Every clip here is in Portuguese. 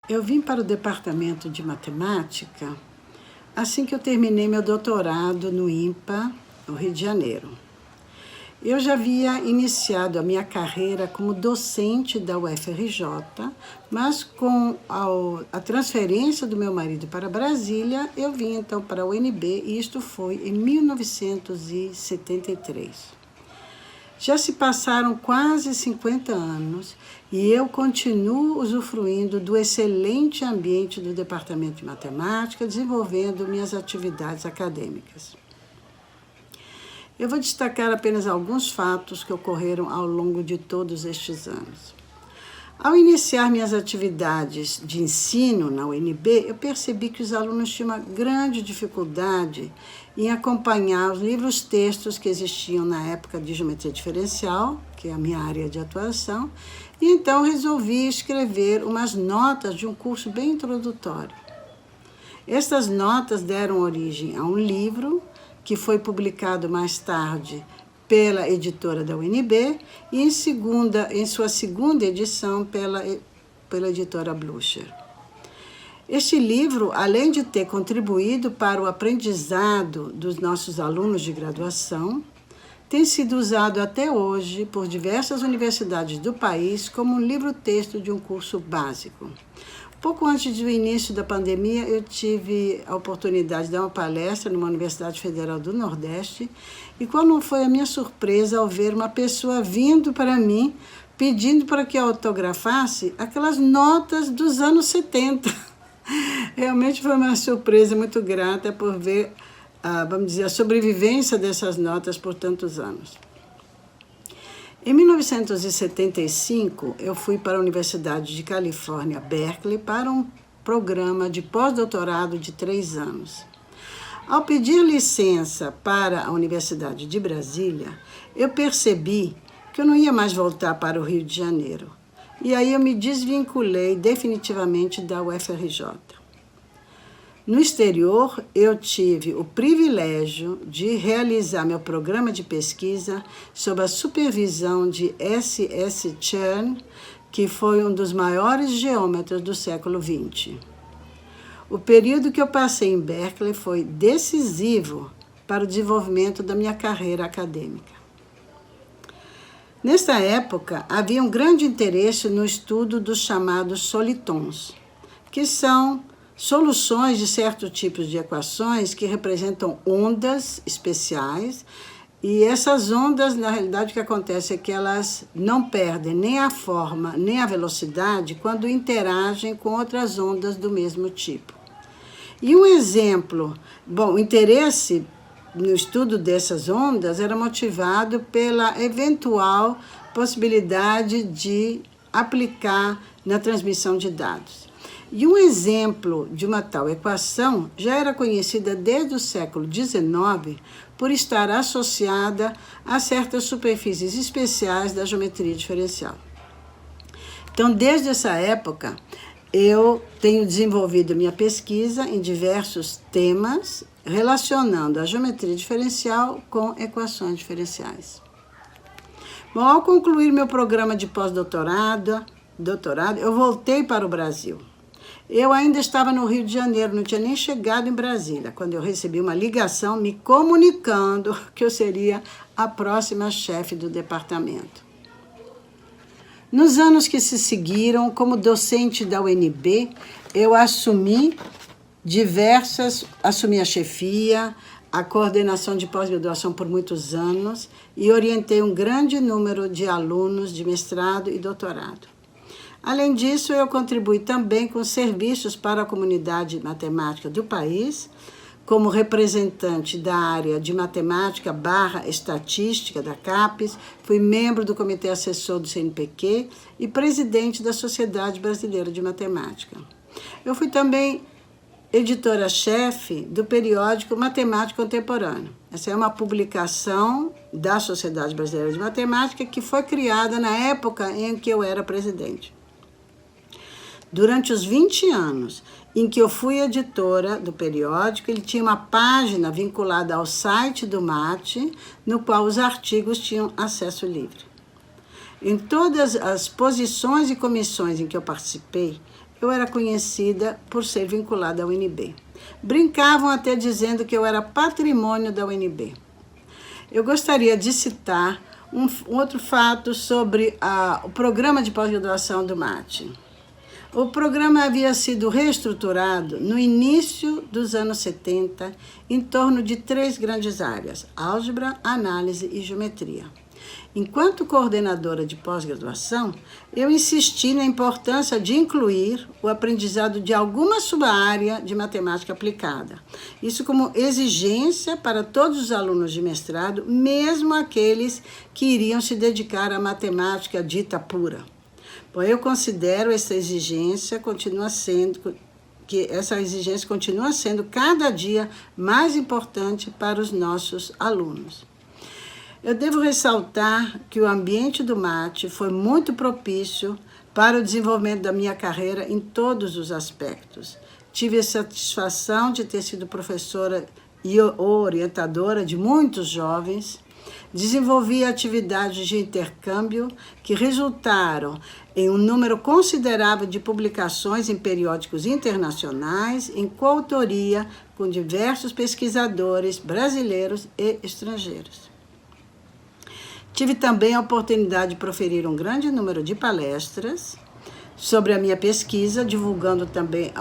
Eu vim para o departamento de matemática assim que eu terminei meu doutorado no INPA, no Rio de Janeiro. Eu já havia iniciado a minha carreira como docente da UFRJ, mas com a transferência do meu marido para Brasília, eu vim então para a UNB e isto foi em 1973. Já se passaram quase 50 anos e eu continuo usufruindo do excelente ambiente do Departamento de Matemática, desenvolvendo minhas atividades acadêmicas. Eu vou destacar apenas alguns fatos que ocorreram ao longo de todos estes anos. Ao iniciar minhas atividades de ensino na UNB, eu percebi que os alunos tinham uma grande dificuldade em acompanhar os livros-textos que existiam na época de geometria diferencial, que é a minha área de atuação, e então resolvi escrever umas notas de um curso bem introdutório. Estas notas deram origem a um livro que foi publicado mais tarde pela editora da UNB e em sua segunda edição pela editora Blucher. Este livro, além de ter contribuído para o aprendizado dos nossos alunos de graduação, tem sido usado até hoje por diversas universidades do país como um livro-texto de um curso básico. Pouco antes do início da pandemia, eu tive a oportunidade de dar uma palestra numa Universidade Federal do Nordeste e qual não foi a minha surpresa ao ver uma pessoa vindo para mim pedindo para que eu autografasse aquelas notas dos anos 70. Realmente foi uma surpresa muito grata por ver, a sobrevivência dessas notas por tantos anos. Em 1975, eu fui para a Universidade de Califórnia, Berkeley, para um programa de pós-doutorado de 3 anos. Ao pedir licença para a Universidade de Brasília, eu percebi que eu não ia mais voltar para o Rio de Janeiro. E aí eu me desvinculei definitivamente da UFRJ. No exterior, eu tive o privilégio de realizar meu programa de pesquisa sob a supervisão de S.S. Chern, que foi um dos maiores geômetras do século XX. O período que eu passei em Berkeley foi decisivo para o desenvolvimento da minha carreira acadêmica. Nesta época, havia um grande interesse no estudo dos chamados solitons, que são soluções de certos tipos de equações que representam ondas especiais, e essas ondas, na realidade, o que acontece é que elas não perdem nem a forma, nem a velocidade quando interagem com outras ondas do mesmo tipo. E um exemplo, o interesse no estudo dessas ondas era motivado pela eventual possibilidade de aplicar na transmissão de dados. E um exemplo de uma tal equação já era conhecida desde o século XIX por estar associada a certas superfícies especiais da geometria diferencial. Então, desde essa época, eu tenho desenvolvido minha pesquisa em diversos temas relacionando a geometria diferencial com equações diferenciais. Bom, ao concluir meu programa de pós-doutorado, eu voltei para o Brasil. Eu ainda estava no Rio de Janeiro, não tinha nem chegado em Brasília, quando eu recebi uma ligação me comunicando que eu seria a próxima chefe do departamento. Nos anos que se seguiram, como docente da UNB, eu assumi a chefia, a coordenação de pós-graduação por muitos anos e orientei um grande número de alunos de mestrado e doutorado. Além disso, eu contribuí também com serviços para a comunidade matemática do país, como representante da área de matemática / estatística da CAPES, fui membro do comitê assessor do CNPq e presidente da Sociedade Brasileira de Matemática. Eu fui também editora-chefe do periódico Matemática Contemporânea. Essa é uma publicação da Sociedade Brasileira de Matemática que foi criada na época em que eu era presidente. Durante os 20 anos em que eu fui editora do periódico, ele tinha uma página vinculada ao site do MAT, no qual os artigos tinham acesso livre. Em todas as posições e comissões em que eu participei, eu era conhecida por ser vinculada à UNB. Brincavam até dizendo que eu era patrimônio da UNB. Eu gostaria de citar um outro fato sobre o programa de pós-graduação do MAT. O programa havia sido reestruturado no início dos anos 70 em torno de 3 grandes áreas: álgebra, análise e geometria. Enquanto coordenadora de pós-graduação, eu insisti na importância de incluir o aprendizado de alguma sub-área de matemática aplicada. Isso como exigência para todos os alunos de mestrado, mesmo aqueles que iriam se dedicar à matemática dita pura. Bom, eu considero essa exigência continua sendo cada dia mais importante para os nossos alunos. Eu devo ressaltar que o ambiente do MAT foi muito propício para o desenvolvimento da minha carreira em todos os aspectos. Tive a satisfação de ter sido professora e orientadora de muitos jovens. Desenvolvi atividades de intercâmbio que resultaram em um número considerável de publicações em periódicos internacionais, em coautoria com diversos pesquisadores brasileiros e estrangeiros. Tive também a oportunidade de proferir um grande número de palestras sobre a minha pesquisa, divulgando também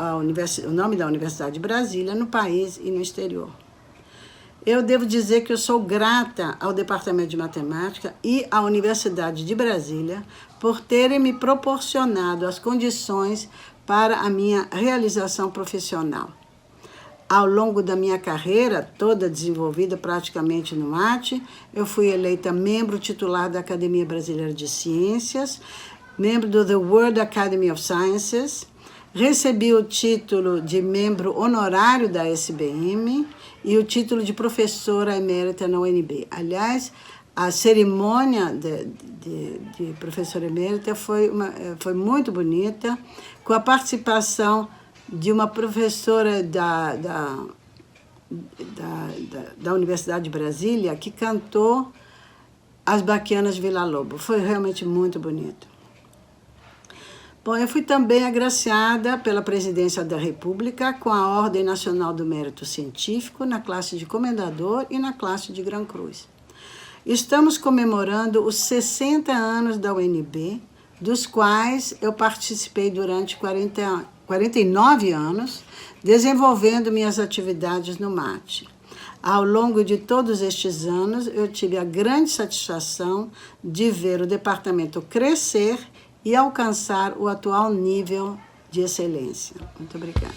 o nome da Universidade de Brasília no país e no exterior. Eu devo dizer que eu sou grata ao Departamento de Matemática e à Universidade de Brasília por terem me proporcionado as condições para a minha realização profissional. Ao longo da minha carreira, toda desenvolvida praticamente no MAT, eu fui eleita membro titular da Academia Brasileira de Ciências, membro do The World Academy of Sciences, recebi o título de membro honorário da SBM e o título de professora emérita na UNB. Aliás, a cerimônia de professora emérita foi muito bonita, com a participação de uma professora da Universidade de Brasília que cantou as Baquianas de Villa-Lobos. Foi realmente muito bonito. Bom, eu fui também agraciada pela Presidência da República com a Ordem Nacional do Mérito Científico na classe de Comendador e na classe de Gran Cruz. Estamos comemorando os 60 anos da UNB, dos quais eu participei durante 49 anos, desenvolvendo minhas atividades no MAT. Ao longo de todos estes anos, eu tive a grande satisfação de ver o departamento crescer e alcançar o atual nível de excelência. Muito obrigada.